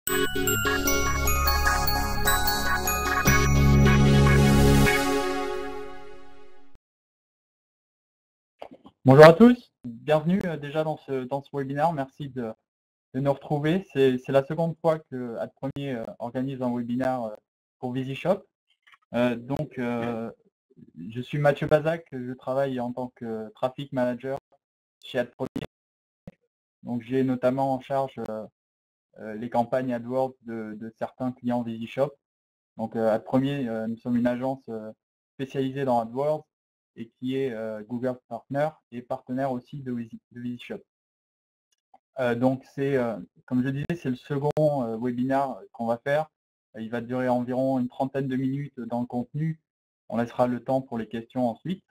Bonjour à tous, bienvenue déjà dans ce webinaire, merci de nous retrouver. C'est la seconde fois que Ad-Premier organise un webinaire pour VisiShop. Je suis Mathieu Bazac, je travaille en tant que Traffic Manager chez Ad-Premier. Donc j'ai notamment en charge les campagnes AdWords de certains clients VisiShop. Donc Ad-Premier, nous sommes une agence spécialisée dans AdWords et qui est Google Partner et partenaire aussi de VisiShop. Donc c'est, comme je disais, c'est le second webinaire qu'on va faire. Il va durer environ une trentaine de minutes dans le contenu. On laissera le temps pour les questions ensuite.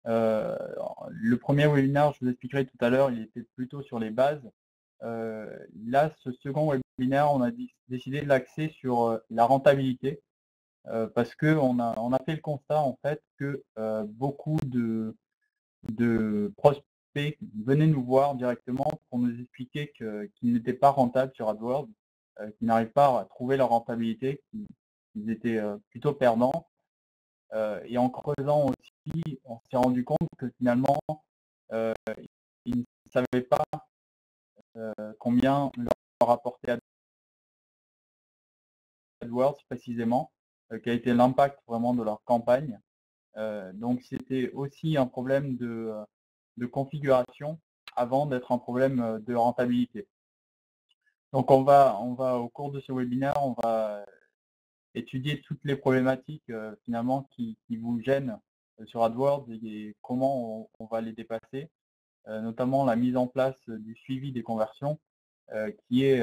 Le premier webinaire, je vous expliquerai tout à l'heure, il était plutôt sur les bases. Là, ce second webinaire, on a décidé de l'axer sur la rentabilité parce qu'on a fait le constat en fait que beaucoup de prospects venaient nous voir directement pour nous expliquer qu'ils n'étaient pas rentables sur AdWords, qu'ils n'arrivent pas à trouver leur rentabilité, qu'ils étaient plutôt perdants. Et en creusant aussi, on s'est rendu compte que finalement, ils ne savaient pas combien leur apportait AdWords précisément, quel a été l'impact vraiment de leur campagne. Donc c'était aussi un problème de configuration avant d'être un problème de rentabilité. Donc on va au cours de ce webinaire, on va étudier toutes les problématiques finalement qui vous gênent sur AdWords et comment on va les dépasser, notamment la mise en place du suivi des conversions, qui est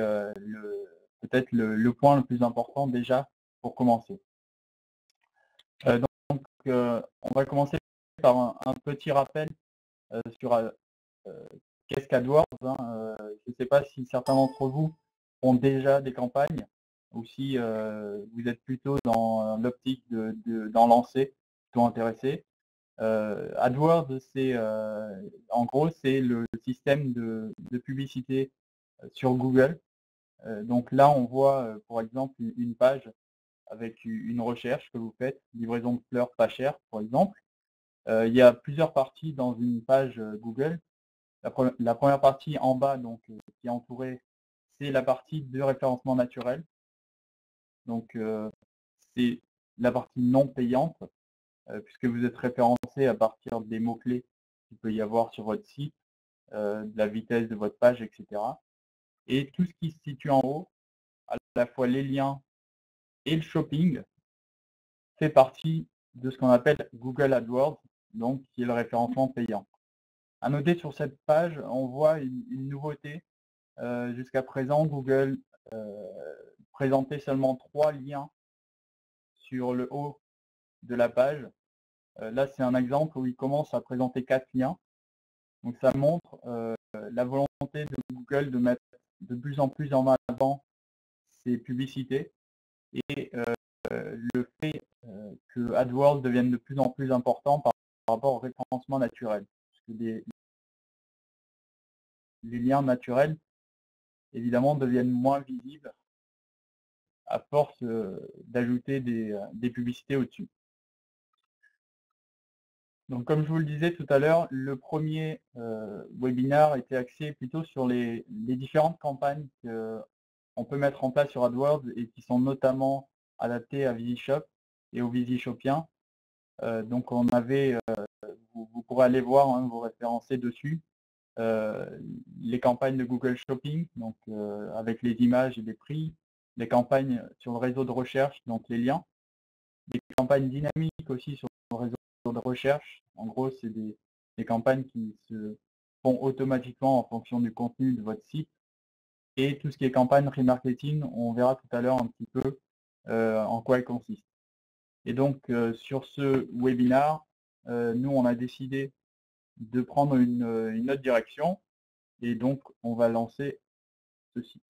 peut-être le point le plus important déjà pour commencer. On va commencer par un petit rappel sur qu'est-ce qu'AdWords. Je ne sais pas si certains d'entre vous ont déjà des campagnes ou si vous êtes plutôt dans l'optique d'en lancer, plutôt intéressé. AdWords, en gros, c'est le système de publicité sur Google. Donc là, on voit, par exemple, une page avec une recherche que vous faites, livraison de fleurs pas chères, par exemple. Il y a plusieurs parties dans une page Google. La première partie en bas, donc, qui est entourée, c'est la partie de référencement naturel. Donc, c'est la partie non payante, puisque vous êtes référencé à partir des mots-clés qu'il peut y avoir sur votre site, de la vitesse de votre page, etc. Et tout ce qui se situe en haut, à la fois les liens et le shopping, fait partie de ce qu'on appelle Google AdWords, donc qui est le référencement payant. À noter sur cette page, on voit une nouveauté. Jusqu'à présent, Google présentait seulement 3 liens sur le haut de la page. Là, c'est un exemple où il commence à présenter 4 liens. Donc ça montre la volonté de Google de mettre de plus en plus en avant ses publicités et le fait que AdWords devienne de plus en plus important par rapport au référencement naturel. Parce que les liens naturels, évidemment, deviennent moins visibles à force d'ajouter des publicités au-dessus. Donc, comme je vous le disais tout à l'heure, le premier webinaire était axé plutôt sur les différentes campagnes qu'on peut mettre en place sur AdWords et qui sont notamment adaptées à VisiShop et aux VisiShopiens. Donc, on avait, vous pourrez aller voir, hein, vous référencer dessus, les campagnes de Google Shopping, donc avec les images et les prix, les campagnes sur le réseau de recherche, donc les liens, des campagnes dynamiques aussi sur le réseau de recherche. En gros, c'est des campagnes qui se font automatiquement en fonction du contenu de votre site. Et tout ce qui est campagne remarketing, on verra tout à l'heure un petit peu en quoi elle consiste. Et donc, sur ce webinaire, nous, on a décidé de prendre une autre direction. Et donc, on va lancer ceci.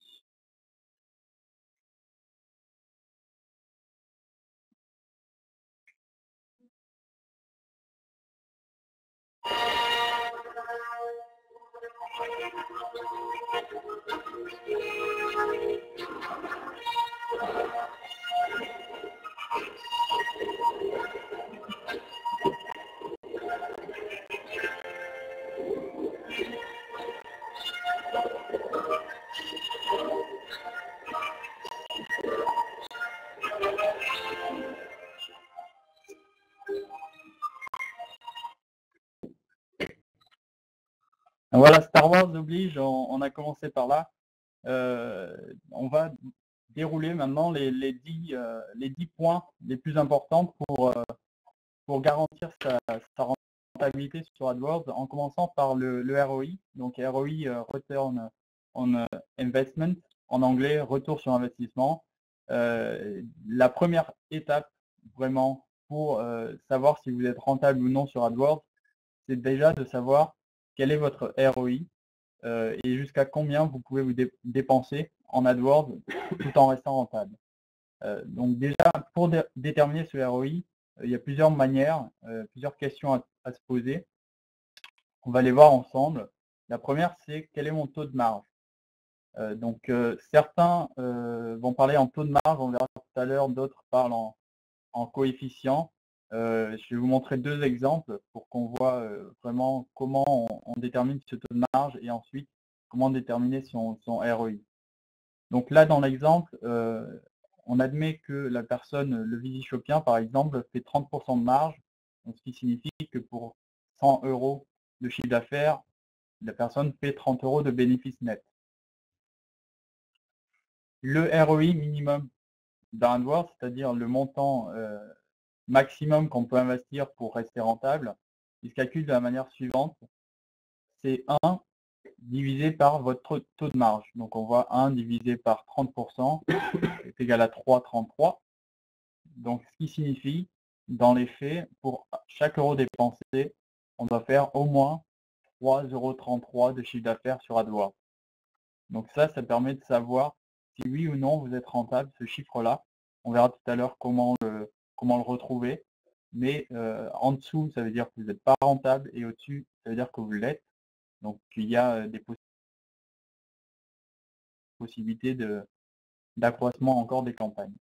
voilà, Star Wars oblige, on a commencé par là. On va dérouler maintenant les 10 points les plus importants pour garantir sa rentabilité sur AdWords, en commençant par le ROI. Donc ROI, Return on Investment, en anglais, retour sur investissement. La première étape, vraiment, pour savoir si vous êtes rentable ou non sur AdWords, c'est déjà de savoir quel est votre ROI et jusqu'à combien vous pouvez vous dépenser en AdWords tout en restant rentable. Donc déjà, pour déterminer ce ROI, il y a plusieurs manières, plusieurs questions à se poser. On va les voir ensemble. La première, c'est quel est mon taux de marge? Donc certains vont parler en taux de marge, on verra tout à l'heure, d'autres parlent en coefficient. Je vais vous montrer deux exemples pour qu'on voit vraiment comment on détermine ce taux de marge et ensuite comment déterminer son ROI. Donc là, dans l'exemple, on admet que la personne, le Visishopien par exemple, fait 30% de marge, donc ce qui signifie que pour 100 € de chiffre d'affaires, la personne fait 30 € de bénéfice net. Le ROI minimum d'un AdWords, c'est-à-dire le montant maximum qu'on peut investir pour rester rentable, il se calcule de la manière suivante. C'est 1 divisé par votre taux de marge. Donc on voit 1 divisé par 30% est égal à 3,33. Donc ce qui signifie, dans les faits, pour chaque euro dépensé, on doit faire au moins 3,33 € de chiffre d'affaires sur AdWords. Donc ça permet de savoir si oui ou non vous êtes rentable, ce chiffre-là. On verra tout à l'heure comment le retrouver. Mais en dessous, ça veut dire que vous n'êtes pas rentable et au-dessus, ça veut dire que vous l'êtes. Donc il y a des possibilités d'accroissement encore des campagnes.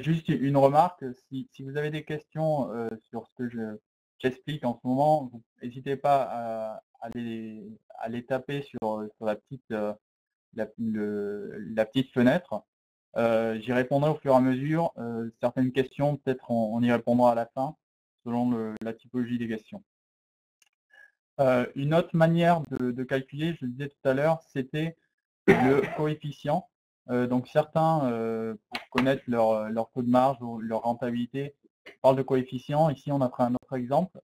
Juste une remarque, si vous avez des questions sur ce que j'explique en ce moment, n'hésitez pas à les taper sur la petite fenêtre. J'y répondrai au fur et à mesure. Certaines questions, peut-être on y répondra à la fin, selon la typologie des questions. Une autre manière de calculer, je le disais tout à l'heure, c'était le coefficient. Donc certains, pour connaître leur taux de marge ou leur rentabilité, parlent de coefficient. Ici, on a pris un autre exemple.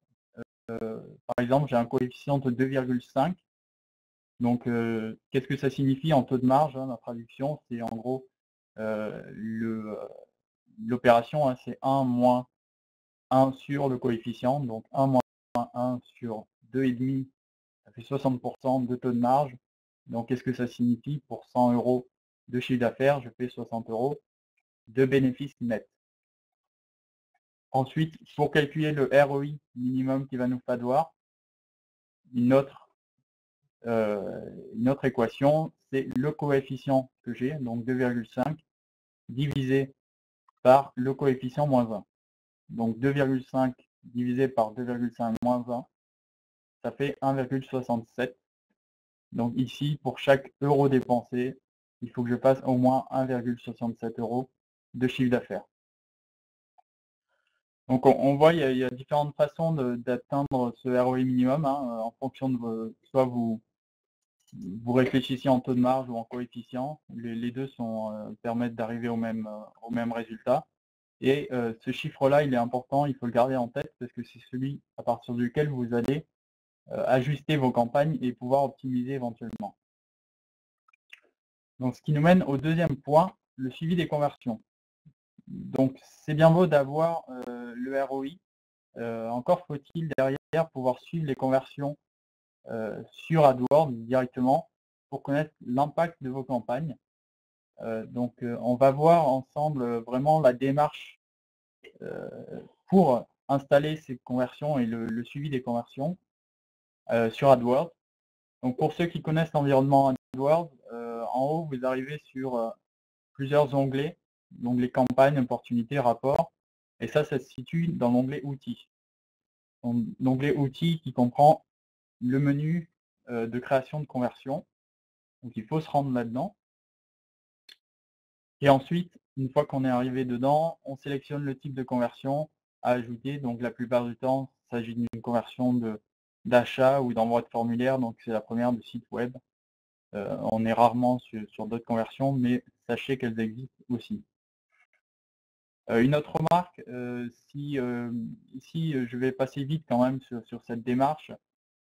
Par exemple, j'ai un coefficient de 2,5. Donc, qu'est-ce que ça signifie en taux de marge, hein, la traduction? C'est en gros l'opération, hein, c'est 1 moins 1 sur le coefficient. Donc 1 moins 1 sur 2,5, ça fait 60% de taux de marge. Donc, qu'est-ce que ça signifie? Pour 100 € de chiffre d'affaires, je fais 60 € de bénéfice net. Ensuite, pour calculer le ROI minimum qu'il va nous falloir, une autre équation, c'est le coefficient que j'ai, donc 2,5, divisé par le coefficient moins 1. Donc 2,5 divisé par 2,5 moins 1, ça fait 1,67. Donc ici, pour chaque euro dépensé, il faut que je fasse au moins 1,67 € de chiffre d'affaires. Donc on voit, il y a différentes façons d'atteindre ce ROI minimum, hein, en fonction de soit vous réfléchissez en taux de marge ou en coefficient. Les deux permettent d'arriver au même résultat. Et ce chiffre-là, il est important, il faut le garder en tête parce que c'est celui à partir duquel vous allez ajuster vos campagnes et pouvoir optimiser éventuellement. Donc ce qui nous mène au deuxième point, le suivi des conversions. Donc c'est bien beau d'avoir le ROI, encore faut-il derrière pouvoir suivre les conversions sur AdWords directement pour connaître l'impact de vos campagnes. Donc on va voir ensemble vraiment la démarche pour installer ces conversions et le suivi des conversions sur AdWords. Donc pour ceux qui connaissent l'environnement AdWords, en haut vous arrivez sur plusieurs onglets, l'onglet campagne, opportunités, rapports, et ça se situe dans l'onglet outils. L'onglet outils qui comprend le menu de création de conversion. Donc il faut se rendre là-dedans. Et ensuite, une fois qu'on est arrivé dedans, on sélectionne le type de conversion à ajouter. Donc la plupart du temps, il s'agit d'une conversion d'achat ou d'envoi de formulaire, donc c'est la première de site web. On est rarement sur d'autres conversions, mais sachez qu'elles existent aussi. Une autre remarque, ici je vais passer vite quand même sur cette démarche,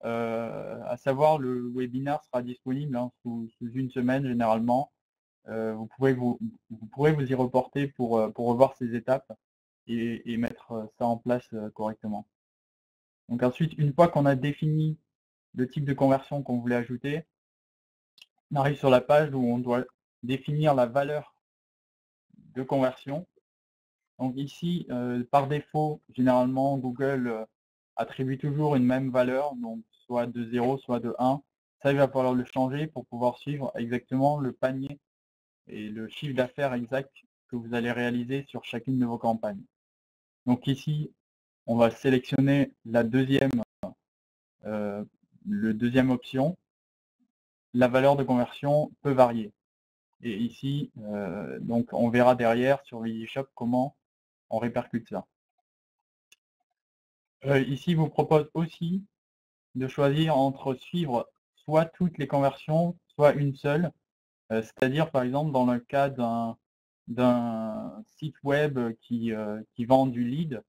à savoir le webinaire sera disponible sous une semaine généralement. Vous pourrez vous y reporter pour revoir ces étapes et mettre ça en place correctement. Donc ensuite, une fois qu'on a défini le type de conversion qu'on voulait ajouter, on arrive sur la page où on doit définir la valeur de conversion. Donc ici, par défaut, généralement, Google attribue toujours une même valeur, donc soit de 0, soit de 1. Ça, il va falloir le changer pour pouvoir suivre exactement le panier et le chiffre d'affaires exact que vous allez réaliser sur chacune de vos campagnes. Donc ici, on va sélectionner la deuxième option. La valeur de conversion peut varier. Et ici, donc on verra derrière sur VisiShop comment on répercute ça. Ici, il vous propose aussi de choisir entre suivre soit toutes les conversions, soit une seule. C'est-à-dire, par exemple, dans le cas d'un site web qui vend du lead,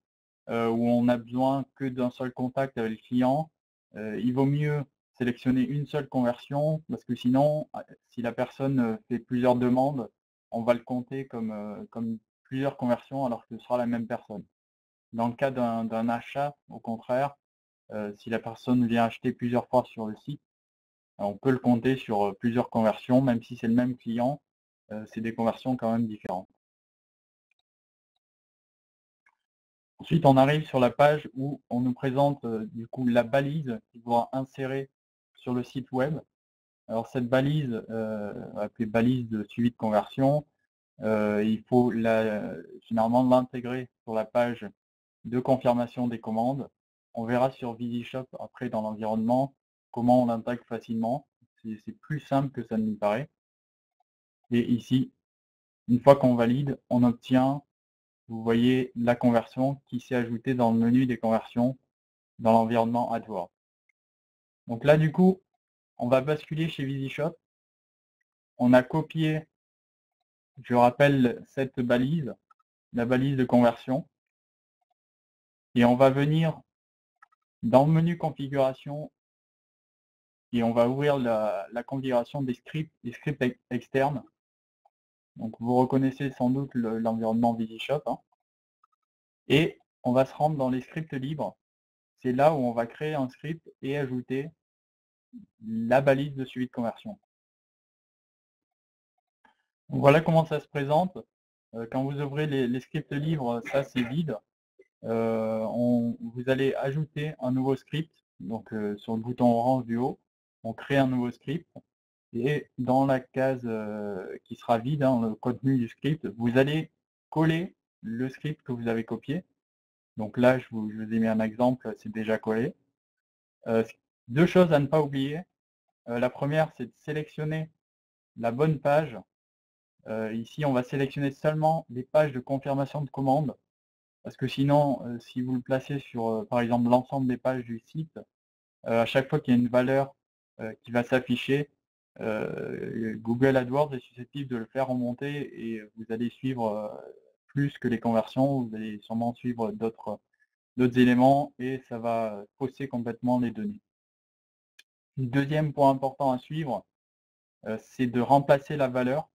où on n'a besoin que d'un seul contact avec le client, il vaut mieux sélectionner une seule conversion, parce que sinon, si la personne fait plusieurs demandes, on va le compter comme plusieurs conversions alors que ce sera la même personne. Dans le cas d'un achat, au contraire, si la personne vient acheter plusieurs fois sur le site, on peut le compter sur plusieurs conversions, même si c'est le même client, c'est des conversions quand même différentes. Ensuite, on arrive sur la page où on nous présente du coup la balise qu'il faudra insérer sur le site web. Alors cette balise, appelée balise de suivi de conversion, il faut généralement l'intégrer sur la page de confirmation des commandes. On verra sur VisiShop après dans l'environnement comment on l'intègre facilement. C'est plus simple que ça ne m'y paraît. Et ici, une fois qu'on valide, on obtient, vous voyez, la conversion qui s'est ajoutée dans le menu des conversions dans l'environnement AdWords. Donc là, du coup, on va basculer chez VisiShop. On a copié, je rappelle, cette balise, la balise de conversion. Et on va venir dans le menu configuration et on va ouvrir la configuration des scripts externes. Donc vous reconnaissez sans doute l'environnement VisiShop. Et on va se rendre dans les scripts libres. C'est là où on va créer un script et ajouter la balise de suivi de conversion. Donc voilà comment ça se présente. Quand vous ouvrez les scripts libres, ça c'est vide. Vous allez ajouter un nouveau script. Donc sur le bouton orange du haut, on crée un nouveau script. Et dans la case qui sera vide, le contenu du script, vous allez coller le script que vous avez copié. Donc là, je vous ai mis un exemple, c'est déjà collé. Deux choses à ne pas oublier. La première, c'est de sélectionner la bonne page. Ici, on va sélectionner seulement les pages de confirmation de commande, parce que sinon, si vous le placez sur, par exemple, l'ensemble des pages du site, à chaque fois qu'il y a une valeur qui va s'afficher, Google AdWords est susceptible de le faire remonter et vous allez suivre plus que les conversions, vous allez sûrement suivre d'autres éléments et ça va fausser complètement les données. Deuxième point important à suivre, c'est de remplacer la valeur.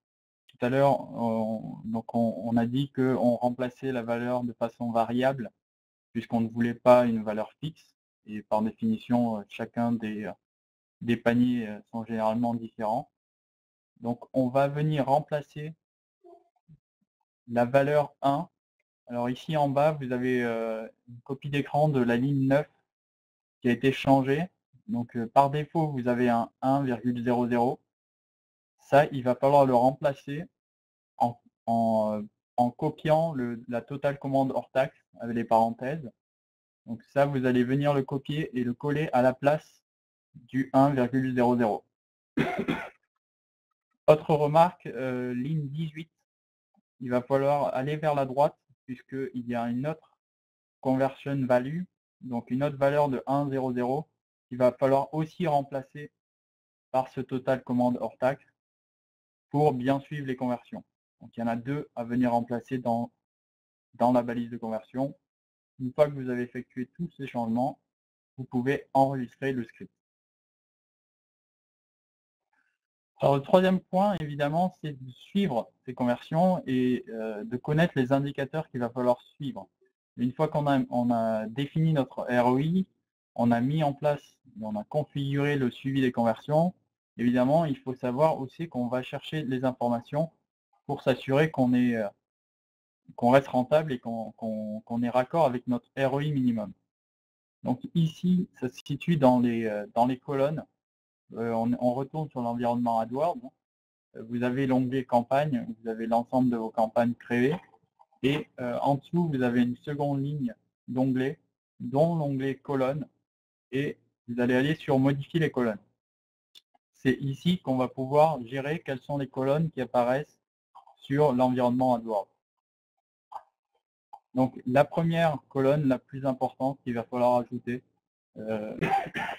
Tout à l'heure, on a dit qu'on remplaçait la valeur de façon variable puisqu'on ne voulait pas une valeur fixe. Et par définition, chacun des paniers sont généralement différents. Donc on va venir remplacer la valeur 1. Alors ici en bas, vous avez une copie d'écran de la ligne 9 qui a été changée. Donc par défaut, vous avez un 1,00. Ça, il va falloir le remplacer en copiant la totale commande hors taxe avec les parenthèses. Donc ça, vous allez venir le copier et le coller à la place du 1,00. Autre remarque, ligne 18, il va falloir aller vers la droite puisqu'il y a une autre conversion value, donc une autre valeur de 1,00 qu'il va falloir aussi remplacer par ce total commande hors taxe pour bien suivre les conversions. Donc il y en a 2 à venir remplacer dans la balise de conversion. Une fois que vous avez effectué tous ces changements, vous pouvez enregistrer le script. Alors le troisième point, évidemment, c'est de suivre ces conversions et de connaître les indicateurs qu'il va falloir suivre. Une fois qu'on a défini notre ROI, on a mis en place, on a configuré le suivi des conversions, évidemment, il faut savoir aussi qu'on va chercher les informations pour s'assurer qu'on reste rentable et qu'on est raccord avec notre ROI minimum. Donc ici, ça se situe dans les colonnes. On retourne sur l'environnement AdWords. Vous avez l'onglet campagne, vous avez l'ensemble de vos campagnes créées. Et en dessous, vous avez une seconde ligne d'onglets, dont l'onglet colonnes. Et vous allez aller sur modifier les colonnes. C'est ici qu'on va pouvoir gérer quelles sont les colonnes qui apparaissent sur l'environnement AdWords. Donc la première colonne la plus importante qu'il va falloir ajouter,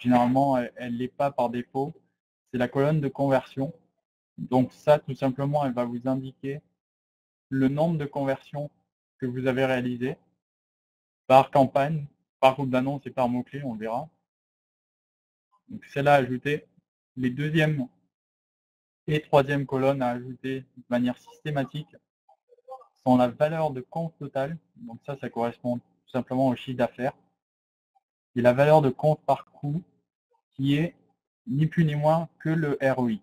généralement elle n'est pas par défaut, c'est la colonne de conversion. Donc ça, tout simplement, elle va vous indiquer le nombre de conversions que vous avez réalisées par campagne, par groupe d'annonces et par mots-clés, on verra. Donc celle-là à ajouter. Les deuxième et troisième colonnes à ajouter de manière systématique sont la valeur de compte total. Donc ça correspond tout simplement au chiffre d'affaires. Et la valeur de compte par coût qui est ni plus ni moins que le ROI.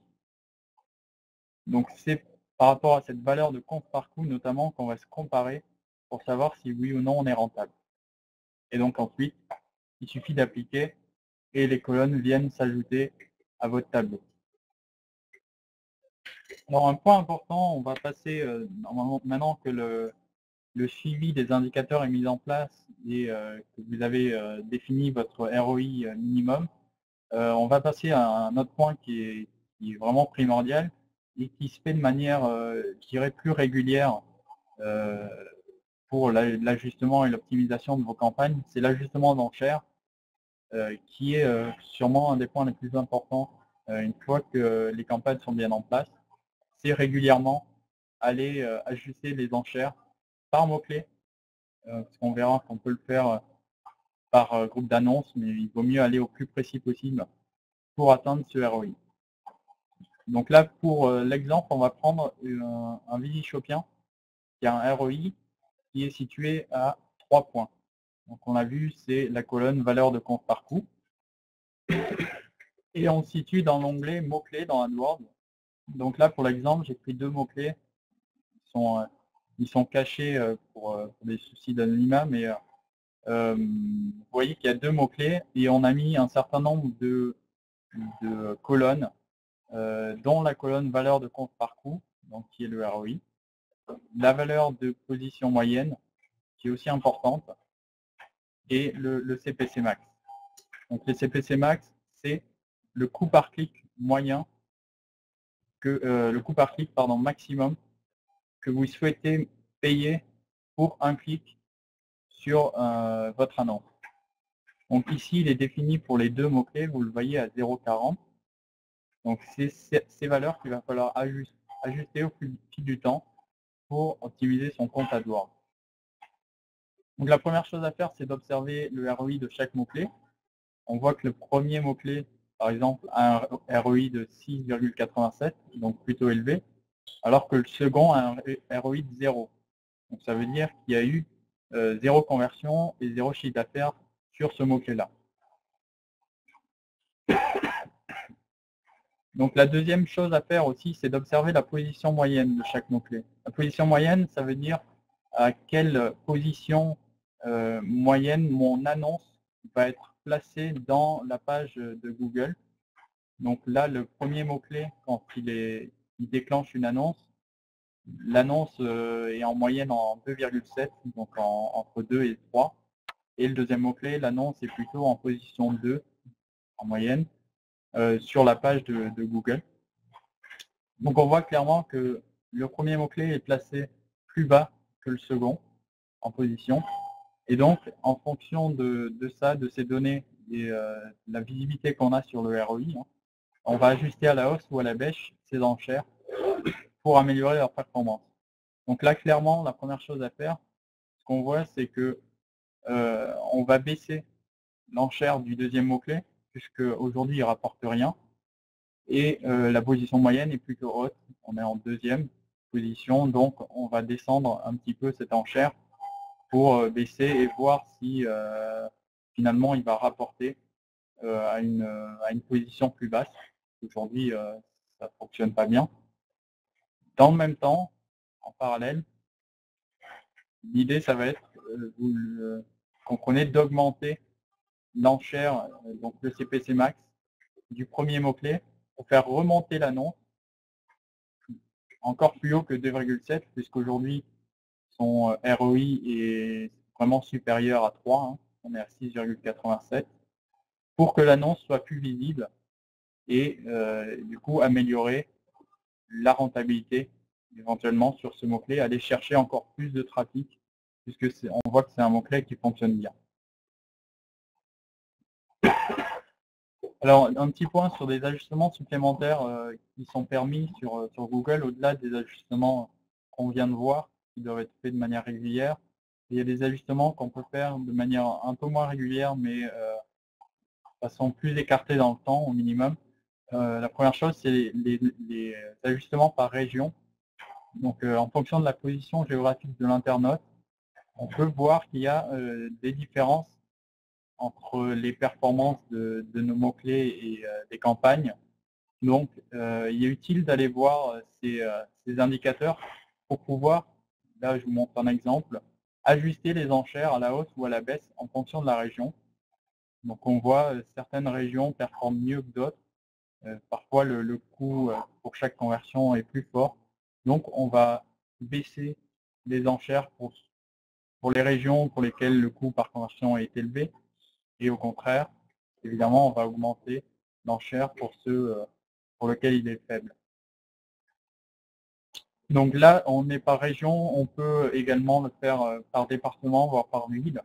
Donc c'est par rapport à cette valeur de compte par coût notamment qu'on va se comparer pour savoir si oui ou non on est rentable. Et donc ensuite, il suffit d'appliquer et les colonnes viennent s'ajouter à votre tableau. Alors un point important, on va passer, maintenant que le suivi des indicateurs est mis en place et que vous avez défini votre ROI minimum, on va passer à un autre point qui est vraiment primordial et qui se fait de manière, je dirais, plus régulière pour l'ajustement et l'optimisation de vos campagnes. C'est l'ajustement d'enchères qui est sûrement un des points les plus importants une fois que les campagnes sont bien en place. C'est régulièrement aller ajuster les enchères par mots-clés, parce qu'on verra qu'on peut le faire par groupe d'annonces, mais il vaut mieux aller au plus précis possible pour atteindre ce ROI. Donc là, pour l'exemple, on va prendre un Visishopien qui a un ROI qui est situé à 3 points. Donc on a vu, c'est la colonne valeur de compte par coût. Et on se situe dans l'onglet mots-clés dans AdWords. Donc là, pour l'exemple, j'ai pris 2 mots-clés. Ils sont cachés pour des soucis d'anonymat, mais vous voyez qu'il y a 2 mots-clés et on a mis un certain nombre de colonnes, dont la colonne valeur de compte par coût, donc qui est le ROI, la valeur de position moyenne, qui est aussi importante, et le CPC max. Donc le CPC max, c'est le coût par clic moyen, le coût par clic maximum que vous souhaitez payer pour un clic sur votre annonce. Donc ici, il est défini pour les 2 mots-clés, vous le voyez à 0,40. Donc c'est ces valeurs qu'il va falloir ajuster au fil du temps pour optimiser son compte AdWords. Donc la première chose à faire, c'est d'observer le ROI de chaque mot-clé. On voit que le premier mot-clé, par exemple, a un ROI de 6,87, donc plutôt élevé, alors que le second a un ROI de 0. Donc ça veut dire qu'il y a eu 0 conversion et 0 chiffre d'affaires sur ce mot-clé-là. Donc la deuxième chose à faire aussi, c'est d'observer la position moyenne de chaque mot-clé. La position moyenne, ça veut dire à quelle position moyenne mon annonce va être placée dans la page de Google. Donc là, le premier mot-clé, quand il déclenche une annonce, l'annonce est en moyenne en 2,7, donc entre 2 et 3. Et le deuxième mot-clé, l'annonce est plutôt en position 2 en moyenne sur la page de Google. Donc on voit clairement que le premier mot-clé est placé plus bas que le second en position. Et donc, en fonction de ça, de ces données la visibilité qu'on a sur le ROI, hein, on va ajuster à la hausse ou à la baisse ces enchères pour améliorer leur performance. Donc là, clairement, la première chose à faire, ce qu'on voit, c'est que on va baisser l'enchère du deuxième mot-clé, puisque aujourd'hui il ne rapporte rien. Et la position moyenne est plutôt haute. On est en deuxième position, donc on va descendre un petit peu cette enchère pour baisser et voir si finalement il va rapporter à une position plus basse. Aujourd'hui, ça ne fonctionne pas bien. Dans le même temps, en parallèle, l'idée, ça va être, vous le comprenez, d'augmenter l'enchère, donc le CPC max, du premier mot-clé pour faire remonter l'annonce encore plus haut que 2,7, puisqu'aujourd'hui, son ROI est vraiment supérieur à 3, hein, on est à 6,87, pour que l'annonce soit plus visible et du coup améliorer la rentabilité éventuellement sur ce mot-clé, aller chercher encore plus de trafic, puisque on voit que c'est un mot-clé qui fonctionne bien. Alors, un petit point sur des ajustements supplémentaires qui sont permis sur Google, au-delà des ajustements qu'on vient de voir, qui doivent être faits de manière régulière. Il y a des ajustements qu'on peut faire de manière un peu moins régulière, mais de façon plus écartée dans le temps, au minimum. La première chose, c'est les ajustements par région. Donc, en fonction de la position géographique de l'internaute, on peut voir qu'il y a des différences entre les performances de nos mots-clés et des campagnes. Donc, il est utile d'aller voir ces indicateurs pour pouvoir, là je vous montre un exemple, ajuster les enchères à la hausse ou à la baisse en fonction de la région. Donc on voit certaines régions performent mieux que d'autres. Parfois le coût pour chaque conversion est plus fort. Donc on va baisser les enchères pour les régions pour lesquelles le coût par conversion est élevé. Et au contraire, évidemment, on va augmenter l'enchère pour ceux pour lesquels il est faible. Donc là, on est par région, on peut également le faire par département, voire par ville.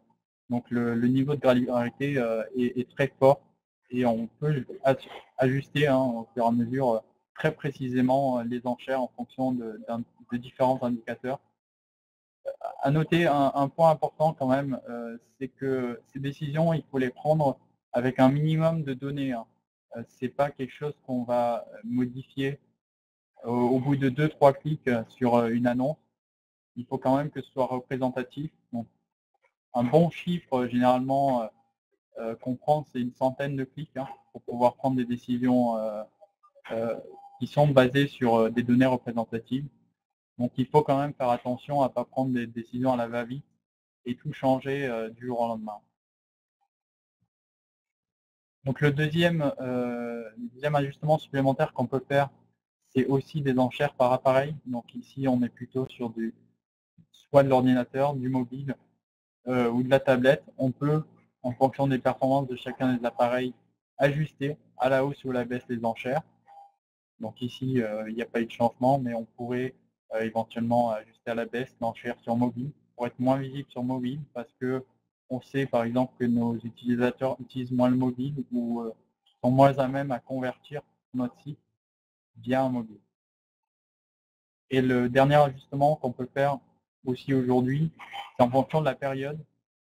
Donc le niveau de granularité est très fort et on peut ajuster au fur et à mesure très précisément les enchères en fonction de différents indicateurs. À noter un point important quand même, c'est que ces décisions, il faut les prendre avec un minimum de données. Ce n'est pas quelque chose qu'on va modifier au bout de 2-3 clics sur une annonce. Il faut quand même que ce soit représentatif. Donc, un bon chiffre, généralement, qu'on prend, c'est une centaine de clics pour pouvoir prendre des décisions qui sont basées sur des données représentatives. Donc il faut quand même faire attention à ne pas prendre des décisions à la va-vite et tout changer du jour au lendemain. Donc le deuxième ajustement supplémentaire qu'on peut faire, c'est aussi des enchères par appareil. Donc ici, on est plutôt sur soit de l'ordinateur, du mobile ou de la tablette. On peut, en fonction des performances de chacun des appareils, ajuster à la hausse ou à la baisse les enchères. Donc ici, il n'y a pas eu de changement, mais on pourrait éventuellement ajuster à la baisse l'enchère sur mobile pour être moins visible sur mobile parce que on sait par exemple que nos utilisateurs utilisent moins le mobile ou sont moins à même à convertir notre site via un mobile. Et le dernier ajustement qu'on peut faire aussi aujourd'hui, c'est en fonction de la période.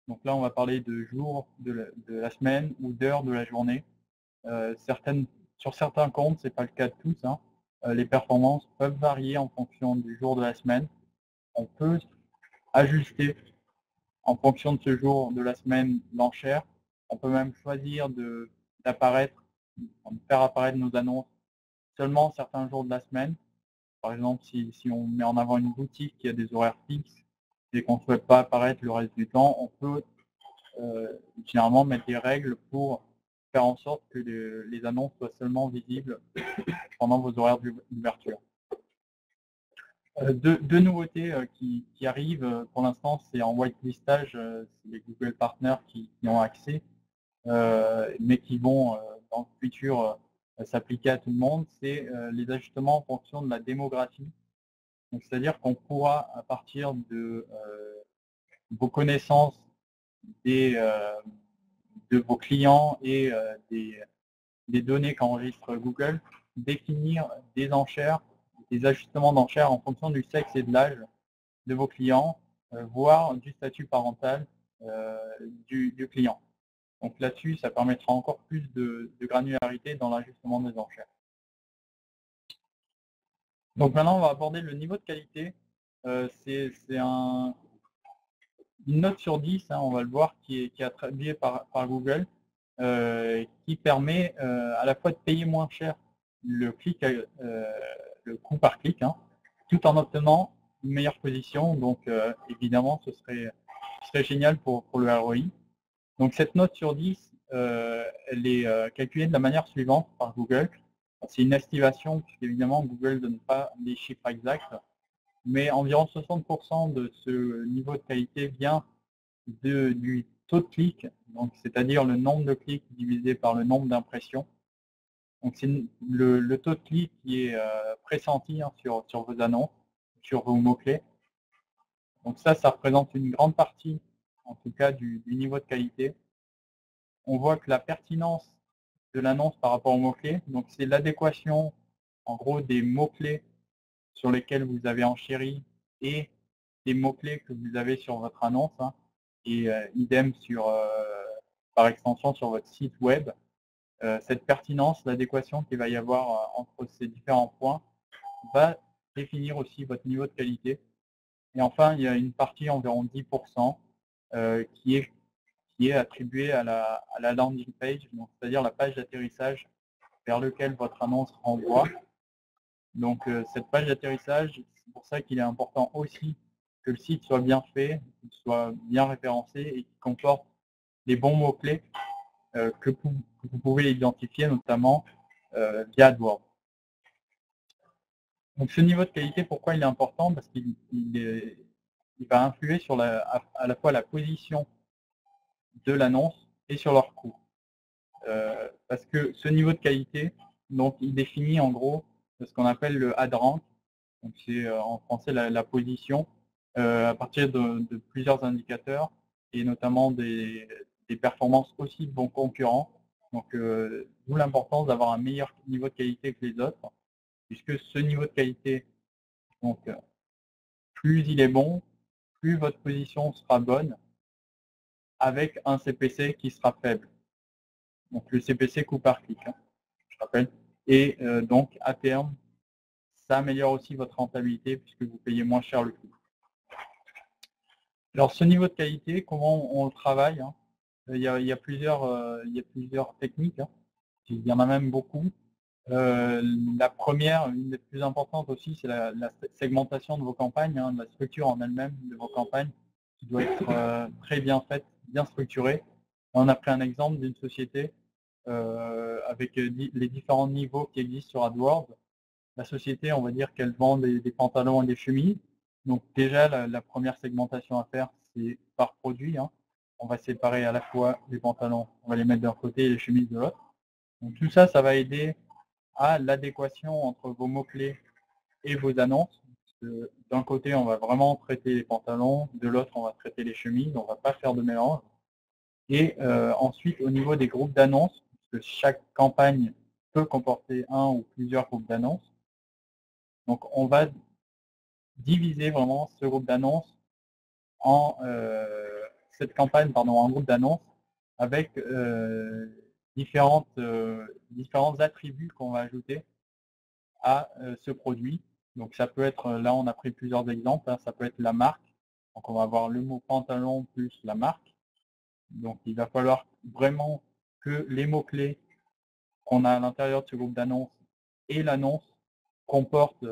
Donc là, on va parler de jours de la semaine ou d'heures de la journée. Sur certains comptes, ce n'est pas le cas de tous, les performances peuvent varier en fonction du jour de la semaine. On peut ajuster en fonction de ce jour de la semaine l'enchère. On peut même choisir de faire apparaître nos annonces seulement certains jours de la semaine. Par exemple, si on met en avant une boutique qui a des horaires fixes et qu'on ne souhaite pas apparaître le reste du temps, on peut généralement mettre des règles pour faire en sorte que les annonces soient seulement visibles pendant vos horaires d'ouverture. Deux nouveautés qui arrivent pour l'instant, c'est en whitelistage, c'est les Google Partners qui ont accès, mais qui vont dans le futur s'appliquer à tout le monde, c'est les ajustements en fonction de la démographie. C'est-à-dire qu'on pourra, à partir de vos connaissances des de vos clients et des données qu'enregistre Google, définir des enchères, des ajustements d'enchères en fonction du sexe et de l'âge de vos clients, voire du statut parental du client. Donc là-dessus, ça permettra encore plus de granularité dans l'ajustement des enchères. Donc maintenant, on va aborder le niveau de qualité. C'est une note sur 10, hein, on va le voir, qui est attribuée par Google, qui permet à la fois de payer moins cher le coût par clic, hein, tout en obtenant une meilleure position. Donc évidemment, ce serait génial pour le ROI. Donc cette note sur 10, elle est calculée de la manière suivante par Google. C'est une estimation, puisqu'évidemment Google ne donne pas les chiffres exacts, mais environ 60% de ce niveau de qualité vient du taux de clic, c'est-à-dire le nombre de clics divisé par le nombre d'impressions. Donc c'est le taux de clic qui est pressenti, hein, sur vos annonces, sur vos mots-clés. Donc ça représente une grande partie, en tout cas, du niveau de qualité. On voit que la pertinence de l'annonce par rapport aux mots-clés, donc c'est l'adéquation, en gros, des mots-clés sur lesquels vous avez enchéri et des mots-clés que vous avez sur votre annonce, hein, et idem par extension sur votre site web. Cette pertinence, l'adéquation qu'il va y avoir entre ces différents points va définir aussi votre niveau de qualité. Et enfin, il y a une partie, environ 10%, qui est attribuée à la landing page, c'est-à-dire la page d'atterrissage vers laquelle votre annonce renvoie. Donc cette page d'atterrissage, c'est pour ça qu'il est important aussi que le site soit bien fait, qu'il soit bien référencé et qu'il comporte les bons mots-clés que vous pouvez identifier notamment via AdWords. Donc ce niveau de qualité, pourquoi il est important? Parce qu'il va influer sur à la fois la position de l'annonce et sur leur coût. Parce que ce niveau de qualité, donc, il définit en gros ce qu'on appelle le AdRank. Donc c'est en français la position à partir de plusieurs indicateurs et notamment des performances aussi de bons concurrents. Donc d'où l'importance d'avoir un meilleur niveau de qualité que les autres, puisque ce niveau de qualité, donc plus il est bon, plus votre position sera bonne avec un CPC qui sera faible. Donc le CPC coût par clic, hein, je rappelle. Et donc à terme, ça améliore aussi votre rentabilité puisque vous payez moins cher le coût. Alors ce niveau de qualité, comment on le travaille, hein? Il y a plusieurs techniques, hein. Il y en a même beaucoup. La première, une des plus importantes aussi, c'est la segmentation de vos campagnes, hein, la structure en elle-même de vos campagnes qui doit être très bien faite, bien structurée. On a pris un exemple d'une société avec les différents niveaux qui existent sur AdWords. La société, on va dire qu'elle vend des pantalons et des chemises. Donc déjà, la première segmentation à faire, c'est par produit, hein. On va séparer à la fois les pantalons, on va les mettre d'un côté et les chemises de l'autre. Donc tout ça, ça va aider à l'adéquation entre vos mots-clés et vos annonces. D'un côté, on va vraiment traiter les pantalons, de l'autre, on va traiter les chemises, on ne va pas faire de mélange. Et ensuite, au niveau des groupes d'annonces, parce que chaque campagne peut comporter un ou plusieurs groupes d'annonces, donc on va diviser vraiment ce groupe d'annonces en cette campagne, pardon, en groupe d'annonces avec différents attributs qu'on va ajouter à ce produit. Donc ça peut être, là on a pris plusieurs exemples, hein, ça peut être la marque. Donc on va avoir le mot pantalon plus la marque. Donc il va falloir vraiment que les mots-clés qu'on a à l'intérieur de ce groupe d'annonces et l'annonce comportent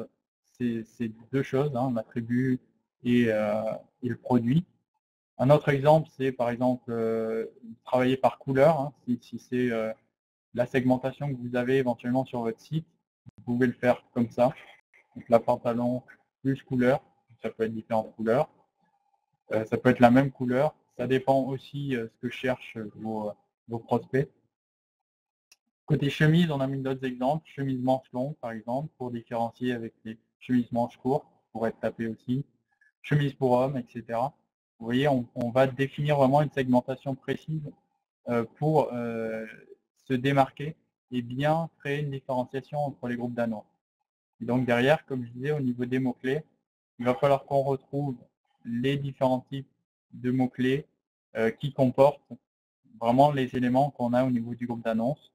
ces deux choses, hein, l'attribut et le produit. Un autre exemple, c'est par exemple travailler par couleur, hein, si c'est la segmentation que vous avez éventuellement sur votre site, vous pouvez le faire comme ça. Donc la pantalon plus couleur, ça peut être différentes couleurs. Ça peut être la même couleur. Ça dépend aussi ce que cherchent vos prospects. Côté chemise, on a mis d'autres exemples. Chemise manche longue, par exemple, pour différencier avec les chemises manches courtes, pour être tapé aussi. Chemise pour hommes, etc. Vous voyez, on va définir vraiment une segmentation précise pour se démarquer et bien créer une différenciation entre les groupes d'annonces. Et donc derrière, comme je disais, au niveau des mots-clés, il va falloir qu'on retrouve les différents types de mots-clés qui comportent vraiment les éléments qu'on a au niveau du groupe d'annonces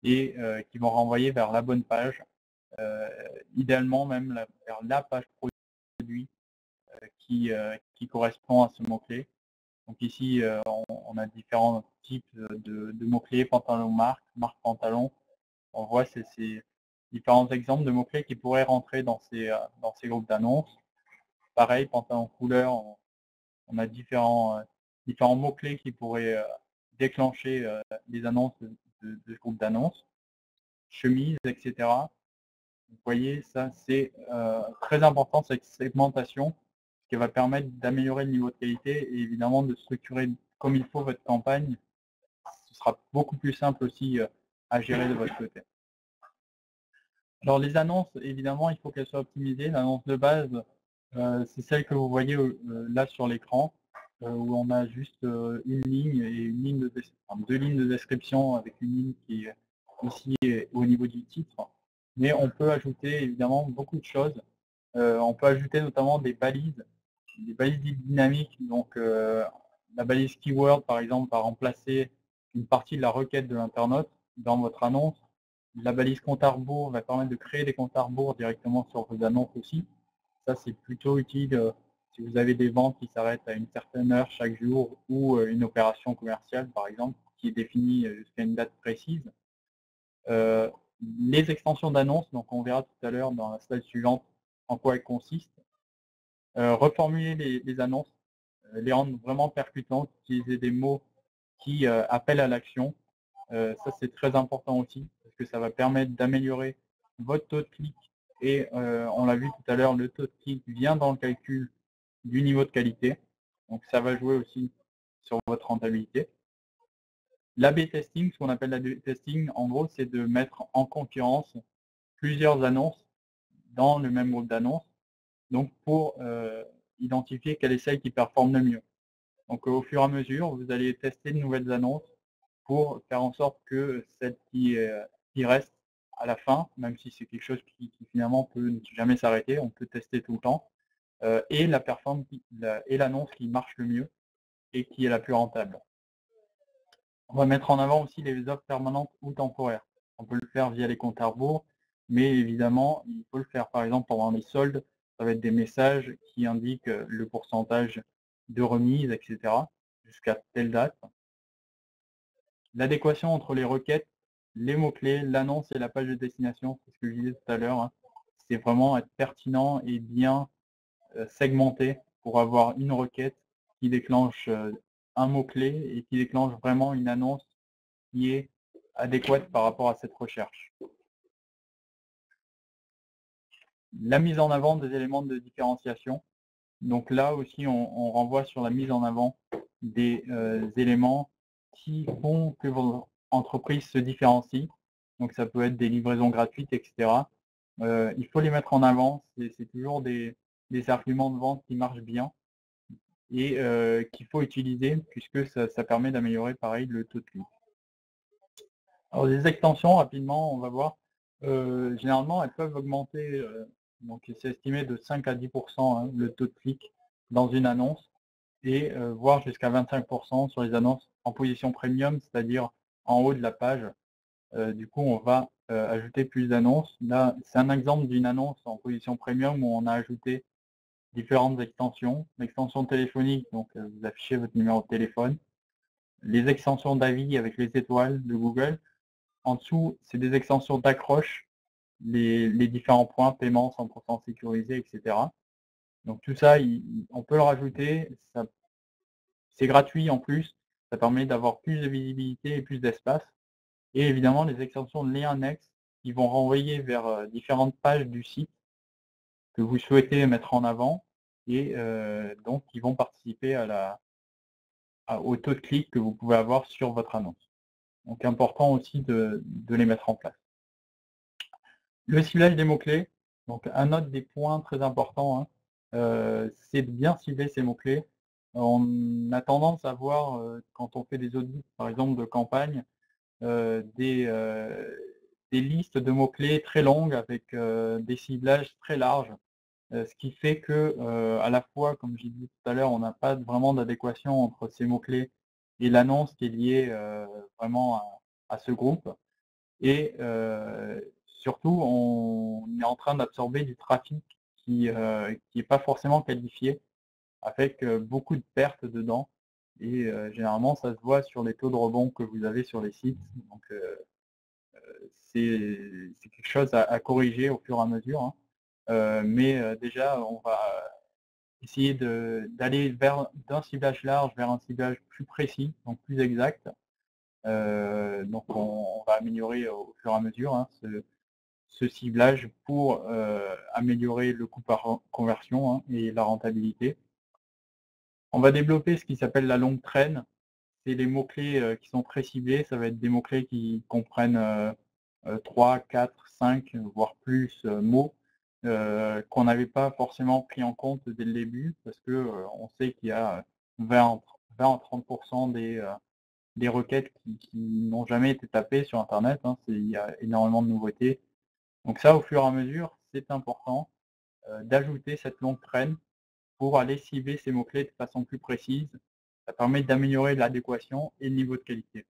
et qui vont renvoyer vers la bonne page, idéalement même vers la page produit qui correspond à ce mot-clé. Donc ici, on a différents types de mots-clés, pantalon marque, marque pantalon. On voit ces différents exemples de mots-clés qui pourraient rentrer dans ces groupes d'annonces. Pareil, pantalon couleur, on a différents mots-clés qui pourraient déclencher les annonces de ce groupe d'annonces. Chemise, etc. Vous voyez, ça c'est très important, cette segmentation, qui va permettre d'améliorer le niveau de qualité et évidemment de structurer comme il faut votre campagne. Ce sera beaucoup plus simple aussi à gérer de votre côté. Alors les annonces, évidemment, il faut qu'elles soient optimisées. L'annonce de base, c'est celle que vous voyez là sur l'écran, où on a juste une ligne et une ligne de deux lignes de description avec une ligne qui est ici au niveau du titre. Mais on peut ajouter évidemment beaucoup de choses. On peut ajouter notamment des balises dynamiques. Donc la balise keyword, par exemple, va remplacer une partie de la requête de l'internaute dans votre annonce. La balise compte à rebours va permettre de créer des comptes à rebours directement sur vos annonces aussi. Ça, c'est plutôt utile si vous avez des ventes qui s'arrêtent à une certaine heure chaque jour ou une opération commerciale, par exemple, qui est définie jusqu'à une date précise. Les extensions d'annonces, donc on verra tout à l'heure dans la slide suivante en quoi elles consistent. Reformuler les annonces, les rendre vraiment percutantes, utiliser des mots qui appellent à l'action. Ça, c'est très important aussi, parce que ça va permettre d'améliorer votre taux de clic. Et on l'a vu tout à l'heure, le taux de clic vient dans le calcul du niveau de qualité. Donc ça va jouer aussi sur votre rentabilité. L'A/B testing, ce qu'on appelle l'A/B testing, en gros, c'est de mettre en concurrence plusieurs annonces dans le même groupe d'annonces, donc pour identifier quelle est celle qui performe le mieux. Donc au fur et à mesure, vous allez tester de nouvelles annonces pour faire en sorte que celle qui reste à la fin, même si c'est quelque chose qui finalement peut ne jamais s'arrêter, on peut tester tout le temps, et l'annonce qui marche le mieux et qui est la plus rentable. On va mettre en avant aussi les offres permanentes ou temporaires. On peut le faire via les comptes à rebours, mais évidemment, il faut le faire par exemple pendant les soldes. Ça va être des messages qui indiquent le pourcentage de remise, etc. jusqu'à telle date. L'adéquation entre les requêtes, les mots-clés, l'annonce et la page de destination, c'est ce que je disais tout à l'heure. Hein. C'est vraiment être pertinent et bien segmenté pour avoir une requête qui déclenche un mot-clé et qui déclenche vraiment une annonce qui est adéquate par rapport à cette recherche. La mise en avant des éléments de différenciation. Donc là aussi, on renvoie sur la mise en avant des éléments qui font que votre entreprise se différencie. Donc ça peut être des livraisons gratuites, etc. Il faut les mettre en avant. C'est toujours des arguments de vente qui marchent bien et qu'il faut utiliser puisque ça permet d'améliorer pareil le taux de clic. Alors les extensions, rapidement, on va voir. Généralement, elles peuvent augmenter, donc c'est estimé de 5 à 10% hein, le taux de clic dans une annonce et voire jusqu'à 25% sur les annonces en position premium, c'est-à-dire en haut de la page. Du coup, on va ajouter plus d'annonces. Là, c'est un exemple d'une annonce en position premium où on a ajouté différentes extensions. L'extension téléphonique, donc vous affichez votre numéro de téléphone. Les extensions d'avis avec les étoiles de Google. En dessous, c'est des extensions d'accroche, les différents points, paiement 100% sécurisé, etc. Donc tout ça, on peut le rajouter. C'est gratuit en plus. Ça permet d'avoir plus de visibilité et plus d'espace. Et évidemment, les extensions de liens annexes qui vont renvoyer vers différentes pages du site que vous souhaitez mettre en avant et donc qui vont participer au taux de clic que vous pouvez avoir sur votre annonce. Donc important aussi de les mettre en place. Le ciblage des mots-clés, donc un autre des points très importants, hein, c'est de bien cibler ces mots-clés. On a tendance à voir, quand on fait des audits, par exemple de campagne, heu, des, heu, des listes de mots-clés très longues avec, des ciblages très larges. Ce qui fait que, à la fois, comme j'ai dit tout à l'heure, on n'a pas vraiment d'adéquation entre ces mots-clés et l'annonce qui est liée, vraiment à ce groupe et surtout on est en train d'absorber du trafic qui est pas forcément qualifié avec, beaucoup de pertes dedans et généralement ça se voit sur les taux de rebond que vous avez sur les sites donc c'est quelque chose à corriger au fur et à mesure, hein. Mais déjà on va essayer d'aller vers d'un ciblage large vers un ciblage plus précis, donc plus exact. Donc on va améliorer au fur et à mesure, hein, ce ciblage pour, améliorer le coût par conversion, hein, et la rentabilité. On va développer ce qui s'appelle la longue traîne. C'est les mots-clés, qui sont très ciblés. Ça va être des mots-clés qui comprennent, 3, 4, 5, voire plus, mots, qu'on n'avait pas forcément pris en compte dès le début parce que, on sait qu'il y a 20 à 30 des requêtes qui n'ont jamais été tapées sur internet, hein. Il y a énormément de nouveautés. Donc ça, au fur et à mesure, c'est important, d'ajouter cette longue traîne pour aller cibler ces mots-clés de façon plus précise. Ça permet d'améliorer l'adéquation et le niveau de qualité.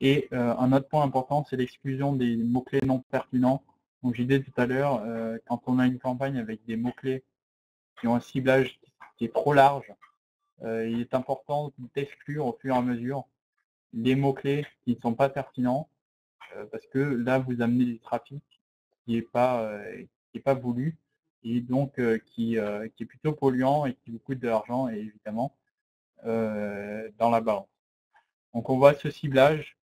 Et un autre point important, c'est l'exclusion des mots-clés non pertinents. Donc j'ai dit tout à l'heure, quand on a une campagne avec des mots-clés qui ont un ciblage qui est trop large, il est important d'exclure au fur et à mesure les mots-clés qui ne sont pas pertinents, parce que là, vous amenez du trafic qui est pas voulu et donc qui est plutôt polluant et qui vous coûte de l'argent et évidemment, dans la balance. Donc on voit ce ciblage,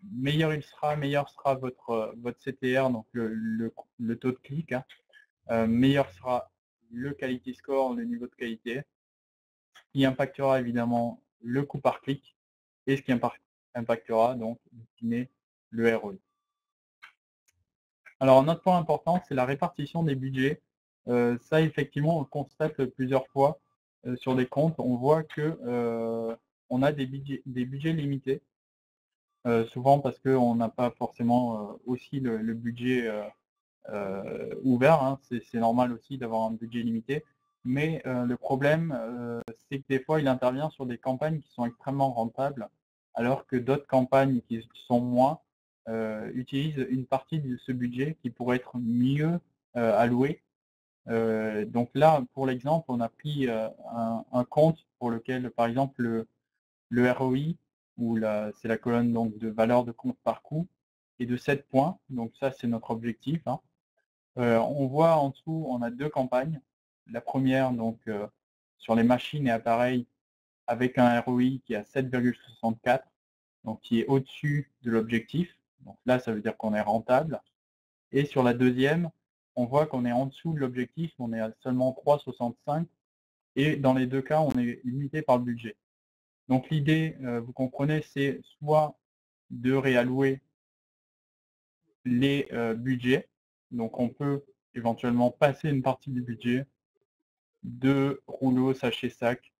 meilleur sera votre CTR, donc le taux de clic, hein, meilleur sera le quality score, le niveau de qualité, ce qui impactera évidemment le coût par clic et ce qui impactera donc in fine le ROI. Alors un autre point important, c'est la répartition des budgets. Ça effectivement, on le constate plusieurs fois, sur des comptes. On voit que, on a des budgets limités, souvent parce qu'on n'a pas forcément, aussi le budget, ouvert, hein. C'est normal aussi d'avoir un budget limité. Mais, le problème, c'est que des fois, il intervient sur des campagnes qui sont extrêmement rentables, alors que d'autres campagnes qui sont moins, utilisent une partie de ce budget qui pourrait être mieux, alloué. Donc là, pour l'exemple, on a pris, un compte pour lequel, par exemple, le ROI ou c'est la colonne donc de valeur de compte par coût est de 7 points. Donc ça, c'est notre objectif, hein. On voit en dessous, on a 2 campagnes. La première donc, sur les machines et appareils avec un ROI qui est à 7,64, donc qui est au-dessus de l'objectif. Donc là, ça veut dire qu'on est rentable. Et sur la deuxième, on voit qu'on est en dessous de l'objectif, on est à seulement 3,65 et dans les 2 cas, on est limité par le budget. Donc l'idée, vous comprenez, c'est soit de réallouer les, budgets, donc on peut éventuellement passer une partie du budget de rouleaux sachets-sacs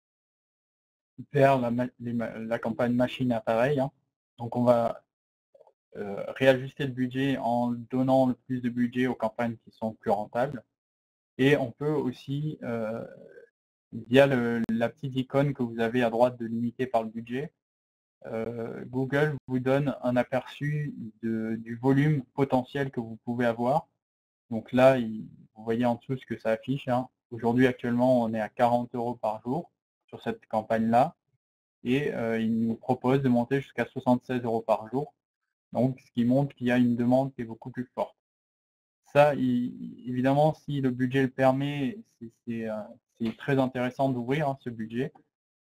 vers la campagne machine appareil, hein. Donc on va, réajuster le budget en donnant le plus de budget aux campagnes qui sont plus rentables et on peut aussi, via la petite icône que vous avez à droite de limiter par le budget, Google vous donne un aperçu du volume potentiel que vous pouvez avoir. Donc là, vous voyez en dessous ce que ça affiche, hein. Aujourd'hui, actuellement, on est à 40 € par jour sur cette campagne-là et il nous propose de monter jusqu'à 76 € par jour. Donc ce qui montre qu'il y a une demande qui est beaucoup plus forte. Ça, évidemment, si le budget le permet, c'est très intéressant d'ouvrir, hein, ce budget,